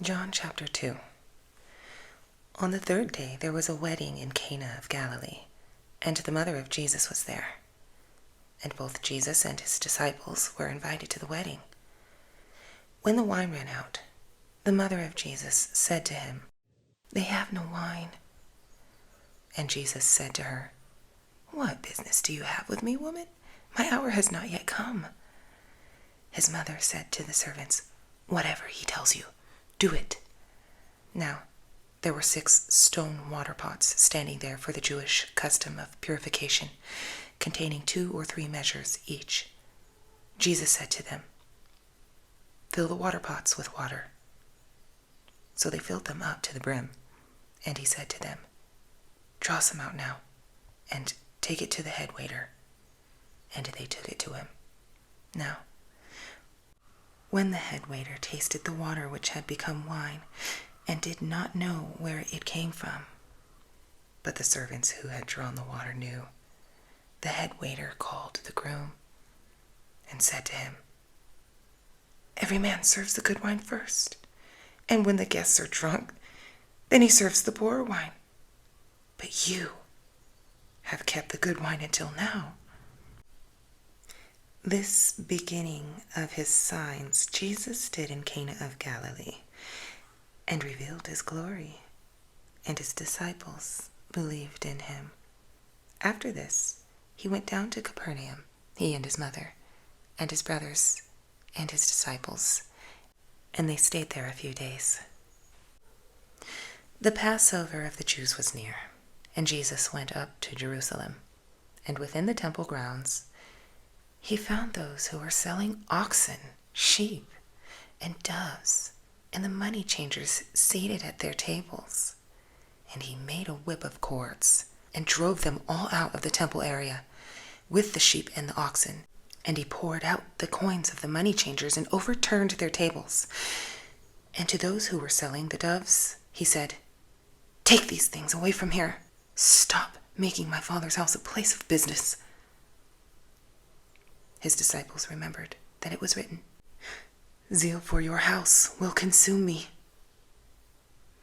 John chapter 2. On the third day there was a wedding in Cana of Galilee, and the mother of Jesus was there. And both Jesus and his disciples were invited to the wedding. When the wine ran out, the mother of Jesus said to him, "They have no wine." And Jesus said to her, "What business do you have with me, woman? My hour has not yet come." His mother said to the servants, "Whatever he tells you, do it." Now, there were 6 stone water pots standing there for the Jewish custom of purification, containing 2 or 3 measures each. Jesus said to them, "Fill the water pots with water." So they filled them up to the brim, and he said to them, "Draw some out now, and take it to the head waiter." And they took it to him. Now, when the head waiter tasted the water which had become wine, and did not know where it came from, but the servants who had drawn the water knew, the head waiter called the groom and said to him, "Every man serves the good wine first, and when the guests are drunk, then he serves the poorer wine. But you have kept the good wine until now." This beginning of his signs Jesus did in Cana of Galilee, and revealed his glory, and his disciples believed in him. After this, he went down to Capernaum, he and his mother, and his brothers, and his disciples, and they stayed there a few days. The Passover of the Jews was near, and Jesus went up to Jerusalem, and within the temple grounds he found those who were selling oxen, sheep, and doves, and the money changers seated at their tables. And he made a whip of cords, and drove them all out of the temple area, with the sheep and the oxen. And he poured out the coins of the money changers, and overturned their tables. And to those who were selling the doves, he said, "Take these things away from here. Stop making my Father's house a place of business." His disciples remembered that it was written, "Zeal for your house will consume me."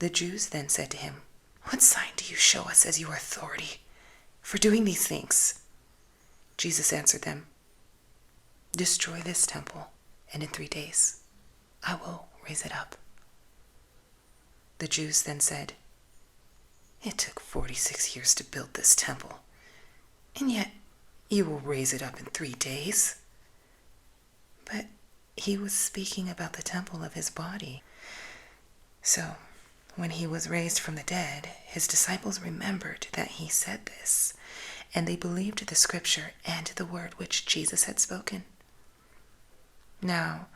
The Jews then said to him, "What sign do you show us as your authority for doing these things?" Jesus answered them, "Destroy this temple, and in 3 days I will raise it up." The Jews then said, "It took 46 years to build this temple, and yet you will raise it up in 3 days." But he was speaking about the temple of his body. So, when he was raised from the dead, his disciples remembered that he said this, and they believed the scripture and the word which Jesus had spoken. Now,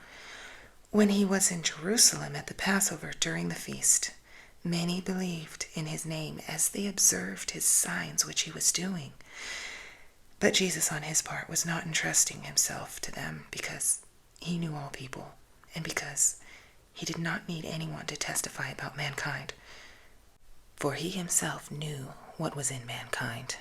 when he was in Jerusalem at the Passover during the feast, many believed in his name as they observed his signs which he was doing. But Jesus on his part was not entrusting himself to them, because he knew all people, and because he did not need anyone to testify about mankind, for he himself knew what was in mankind.